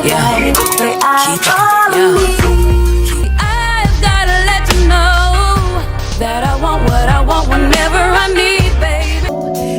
Yeah, keep I've gotta let you know that I want what I want whenever I need, baby.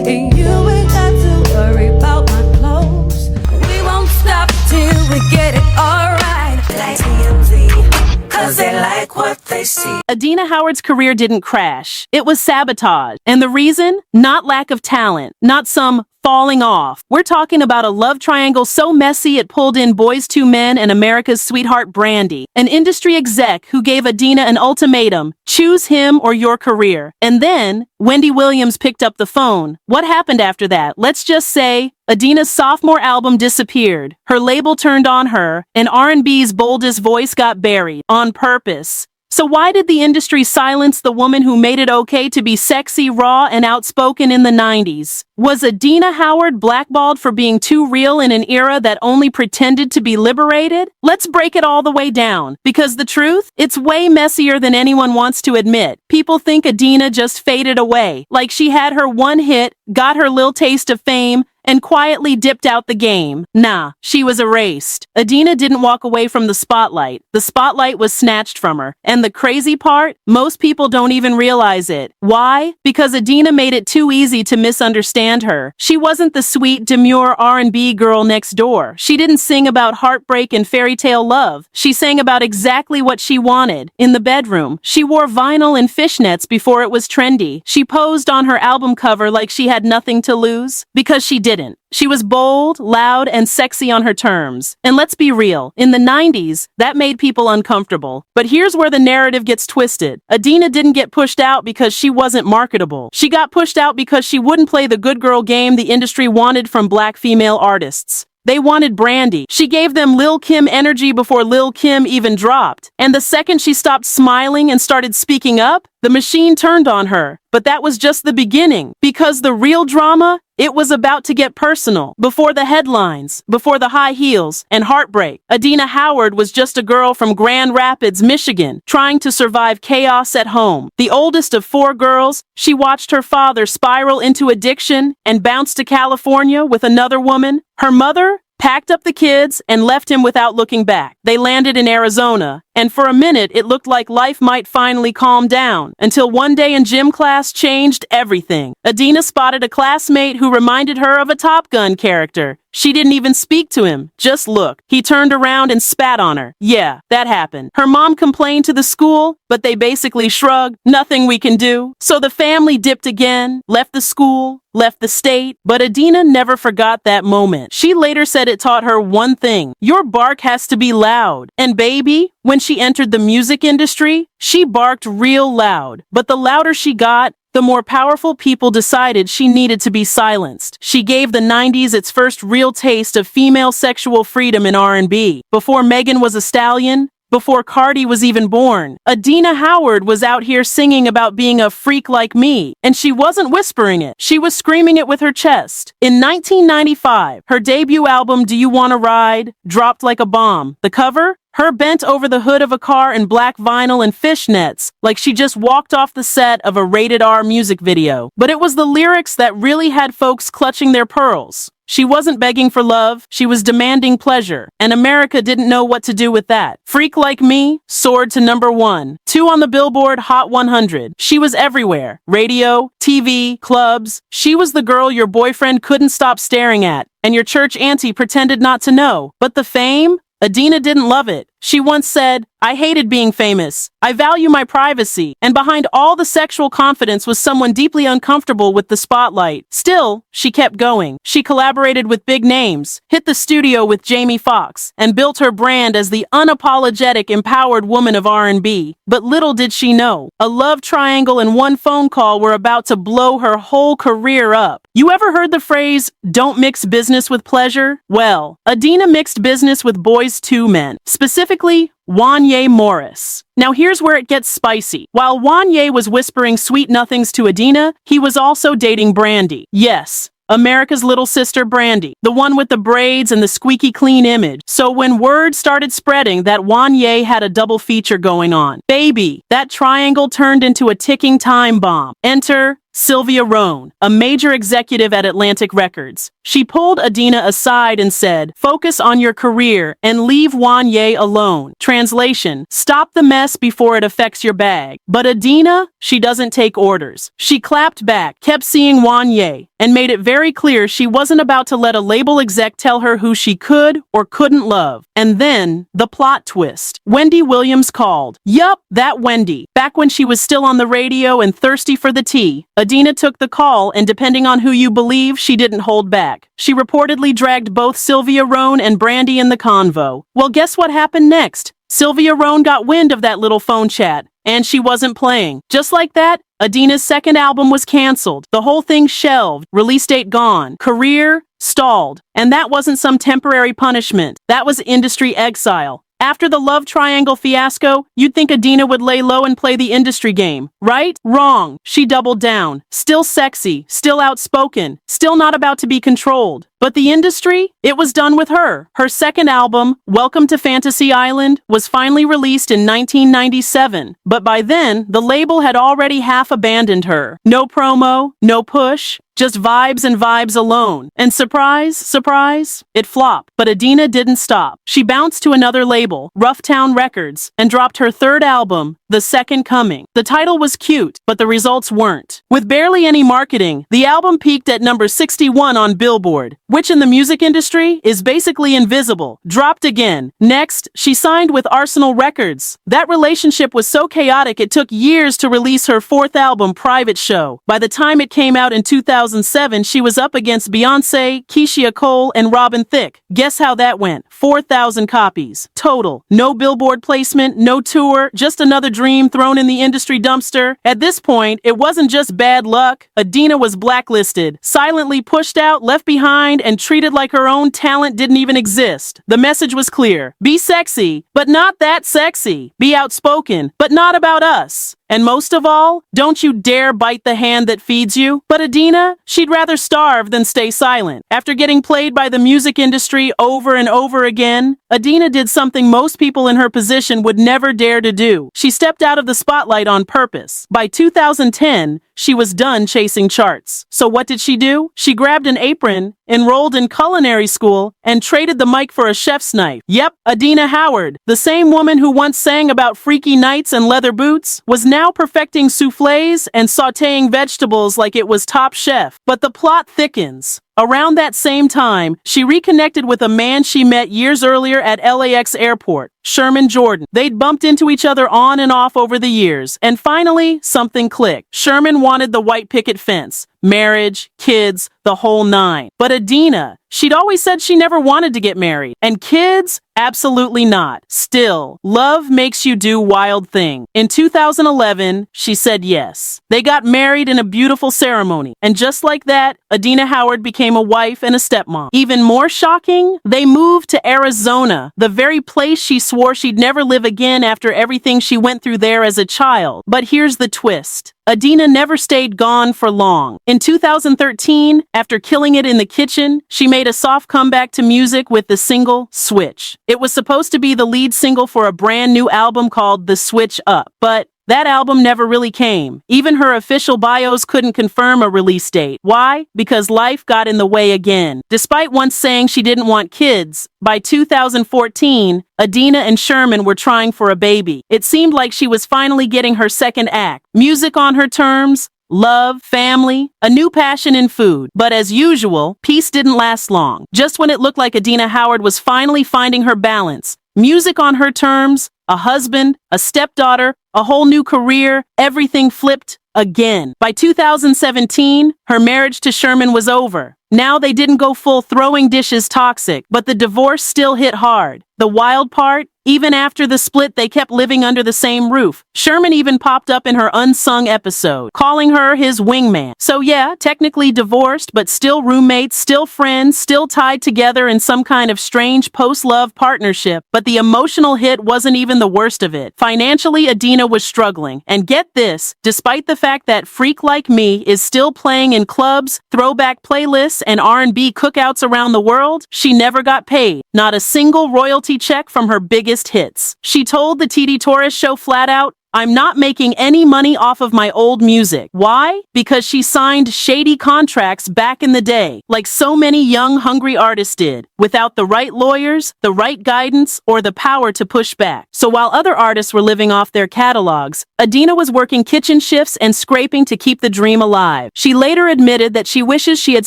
And you ain't got to worry about my clothes. We won't stop till we get it alright. Like TMZ, cause they like what they see. Adina Howard's career didn't crash. It was sabotage. And the reason? Not lack of talent, not some falling off. We're talking about a love triangle so messy it pulled in Boyz II Men and America's sweetheart Brandy, an industry exec who gave Adina an ultimatum: choose him or your career. And then Wendy Williams picked up the phone. What happened after that? Let's just say Adina's sophomore album disappeared. Her label turned on her, and R&B's boldest voice got buried on purpose. So why did the industry silence the woman who made it okay to be sexy, raw, and outspoken in the 90s? Was Adina Howard blackballed for being too real in an era that only pretended to be liberated? Let's break it all the way down, because the truth? It's way messier than anyone wants to admit. People think Adina just faded away, like she had her one hit, got her little taste of fame, and quietly dipped out the game. Nah, she was erased. Adina didn't walk away from the spotlight. The spotlight was snatched from her. And the crazy part? Most people don't even realize it. Why? Because Adina made it too easy to misunderstand her. She wasn't the sweet, demure R&B girl next door. She didn't sing about heartbreak and fairy tale love. She sang about exactly what she wanted. In the bedroom, she wore vinyl and fishnets before it was trendy. She posed on her album cover like she had nothing to lose, because she didn't. She was bold, loud, and sexy on her terms. And let's be real, in the 90s, that made people uncomfortable. But here's where the narrative gets twisted. Adina didn't get pushed out because she wasn't marketable. She got pushed out because she wouldn't play the good girl game the industry wanted from black female artists. They wanted Brandy. She gave them Lil' Kim energy before Lil' Kim even dropped. And the second she stopped smiling and started speaking up, the machine turned on her. But that was just the beginning, because the real drama, it was about to get personal. Before the headlines, before the high heels and heartbreak, Adina Howard was just a girl from Grand Rapids, Michigan, trying to survive chaos at home. The oldest of 4 girls, she watched her father spiral into addiction and bounce to California with another woman. Her mother packed up the kids and left him without looking back. They landed in Arizona, and for a minute it looked like life might finally calm down, until one day in gym class changed everything. Adina spotted a classmate who reminded her of a Top Gun character. She didn't even speak to him, just looked. He turned around and spat on her. Yeah, that happened. Her mom complained to the school, but they basically shrugged. Nothing we can do. So the family dipped again, left the school, left the state. But Adina never forgot that moment. She later said it taught her one thing: your bark has to be loud. And baby, when she entered the music industry, she barked real loud. But the louder she got, the more powerful people decided she needed to be silenced. She gave the 90s its first real taste of female sexual freedom in R&B. Before Megan was a stallion, before Cardi was even born, Adina Howard was out here singing about being a freak like me. And she wasn't whispering it. She was screaming it with her chest. In 1995, her debut album, Do You Wanna Ride, dropped like a bomb. The cover? Her bent over the hood of a car in black vinyl and fishnets, like she just walked off the set of a rated R music video. But it was the lyrics that really had folks clutching their pearls. She wasn't begging for love, she was demanding pleasure, and America didn't know what to do with that. Freak Like Me soared to #1, 2 on the Billboard Hot 100. She was everywhere. Radio, TV, clubs. She was the girl your boyfriend couldn't stop staring at, and your church auntie pretended not to know. But the fame? Adina didn't love it. She once said, "I hated being famous. I value my privacy." And behind all the sexual confidence was someone deeply uncomfortable with the spotlight. Still, she kept going. She collaborated with big names, hit the studio with Jamie Foxx, and built her brand as the unapologetic, empowered woman of R&B. But little did she know, a love triangle and one phone call were about to blow her whole career up. You ever heard the phrase, "Don't mix business with pleasure"? Well, Adina mixed business with Boyz II Men, specifically Wanya Morris. Now here's where it gets spicy. While Wanya was whispering sweet nothings to Adina, he was also dating Brandy. Yes, America's little sister Brandy, the one with the braids and the squeaky clean image. So when word started spreading that Wanya had a double feature going on, baby, that triangle turned into a ticking time bomb. Enter Sylvia Rohn, a major executive at Atlantic Records. She pulled Adina aside and said, "Focus on your career and leave Wanye alone." Translation, stop the mess before it affects your bag. But Adina, she doesn't take orders. She clapped back, kept seeing Wanye, and made it very clear she wasn't about to let a label exec tell her who she could or couldn't love. And then, the plot twist. Wendy Williams called. Yup, that Wendy. Back when she was still on the radio and thirsty for the tea, Adina took the call, and depending on who you believe, she didn't hold back. She reportedly dragged both Sylvia Rohn and Brandy in the convo. Well, guess what happened next? Sylvia Rohn got wind of that little phone chat, and she wasn't playing. Just like that, Adina's second album was canceled. The whole thing shelved, release date gone, career stalled. And that wasn't some temporary punishment. That was industry exile. After the love triangle fiasco, you'd think Adina would lay low and play the industry game, right? Wrong. She doubled down. Still sexy, still outspoken, still not about to be controlled. But the industry? It was done with her. Her second album, Welcome to Fantasy Island, was finally released in 1997. But by then, the label had already half abandoned her. No promo, no push, just vibes and vibes alone. And surprise, surprise, it flopped. But Adina didn't stop. She bounced to another label, Roughtown Records, and dropped her third album, The Second Coming. The title was cute, but the results weren't. With barely any marketing, the album peaked at number 61 on Billboard, which in the music industry is basically invisible. Dropped again. Next, she signed with Arsenal Records. That relationship was so chaotic it took years to release her fourth album, Private Show. By the time it came out in 2007, she was up against Beyoncé, Keisha Cole, and Robin Thicke. Guess how that went? 4,000 copies. Total. No Billboard placement, no tour, just another dream thrown in the industry dumpster. At this point, it wasn't just bad luck. Adina was blacklisted, silently pushed out, left behind, and treated like her own talent didn't even exist. The message was clear. Be sexy, but not that sexy. Be outspoken, but not about us. And most of all, don't you dare bite the hand that feeds you. But Adina, she'd rather starve than stay silent. After getting played by the music industry over and over again, Adina did something most people in her position would never dare to do. She stepped out of the spotlight on purpose. By 2010, she was done chasing charts. So what did she do? She grabbed an apron, enrolled in culinary school, and traded the mic for a chef's knife. Yep, Adina Howard, the same woman who once sang about freaky nights and leather boots, was now perfecting soufflés and sautéing vegetables like it was Top Chef. But the plot thickens. Around that same time, she reconnected with a man she met years earlier at LAX airport, Sherman Jordan. They'd bumped into each other on and off over the years, and finally, something clicked. Sherman wanted the white picket fence, marriage, kids, the whole nine. But Adina, she'd always said she never wanted to get married. And kids? Absolutely not. Still, love makes you do wild things. In 2011, she said yes. They got married in a beautiful ceremony. And just like that, Adina Howard became a wife and a stepmom. Even more shocking, they moved to Arizona, the very place she swore she'd never live again after everything she went through there as a child. But here's the twist. Adina never stayed gone for long. In 2013, after killing it in the kitchen, she made a soft comeback to music with the single Switch. It was supposed to be the lead single for a brand new album called The Switch Up, but that album never really came. Even her official bios couldn't confirm a release date. Why? Because life got in the way again. Despite once saying she didn't want kids, by 2014, Adina and Sherman were trying for a baby. It seemed like she was finally getting her second act. Music on her terms, love, family, a new passion in food. But as usual, peace didn't last long. Just when it looked like Adina Howard was finally finding her balance, music on her terms, a husband, a stepdaughter, a whole new career, everything flipped again. By 2017, her marriage to Sherman was over. Now they didn't go full throwing dishes toxic, but the divorce still hit hard. The wild part? Even after the split, they kept living under the same roof. Sherman even popped up in her unsung episode, calling her his wingman. So yeah, technically divorced, but still roommates, still friends, still tied together in some kind of strange post-love partnership. But the emotional hit wasn't even the worst of it. Financially, Adina was struggling. And get this, despite the fact that Freak Like Me is still playing in clubs, throwback playlists, and R&B cookouts around the world, she never got paid. Not a single royalty check from her biggest hits. She told the TD Torres show flat out, I'm not making any money off of my old music. Why? Because she signed shady contracts back in the day, like so many young, hungry artists did, without the right lawyers, the right guidance, or the power to push back. So while other artists were living off their catalogs, Adina was working kitchen shifts and scraping to keep the dream alive. She later admitted that she wishes she had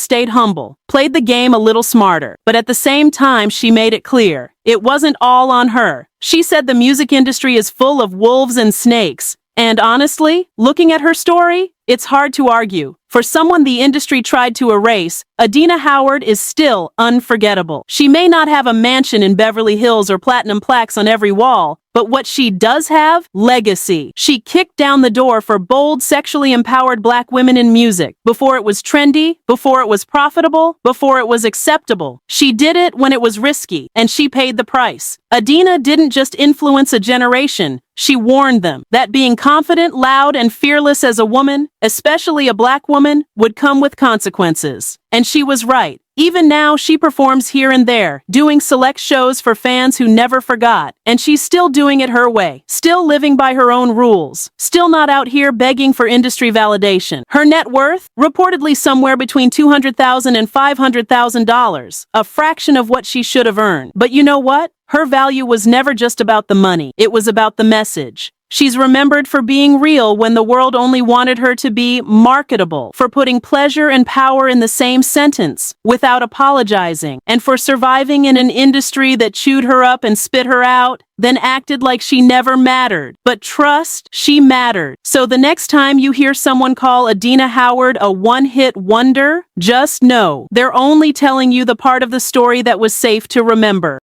stayed humble, played the game a little smarter, but at the same time she made it clear it wasn't all on her. She said the music industry is full of wolves and snakes, and honestly, looking at her story, it's hard to argue. For someone the industry tried to erase, Adina Howard is still unforgettable. She may not have a mansion in Beverly Hills or platinum plaques on every wall, but what she does have? Legacy. She kicked down the door for bold, sexually empowered black women in music. Before it was trendy, before it was profitable, before it was acceptable. She did it when it was risky, and she paid the price. Adina didn't just influence a generation, she warned them that being confident, loud, and fearless as a woman, especially a black woman, would come with consequences. And she was right. Even now, she performs here and there, doing select shows for fans who never forgot. And she's still doing it her way, still living by her own rules, still not out here begging for industry validation. Her net worth? Reportedly somewhere between $200,000 and $500,000, a fraction of what she should have earned. But you know what? Her value was never just about the money. It was about the message. She's remembered for being real when the world only wanted her to be marketable, for putting pleasure and power in the same sentence without apologizing, and for surviving in an industry that chewed her up and spit her out, then acted like she never mattered. But trust, she mattered. So the next time you hear someone call Adina Howard a one-hit wonder, just know they're only telling you the part of the story that was safe to remember.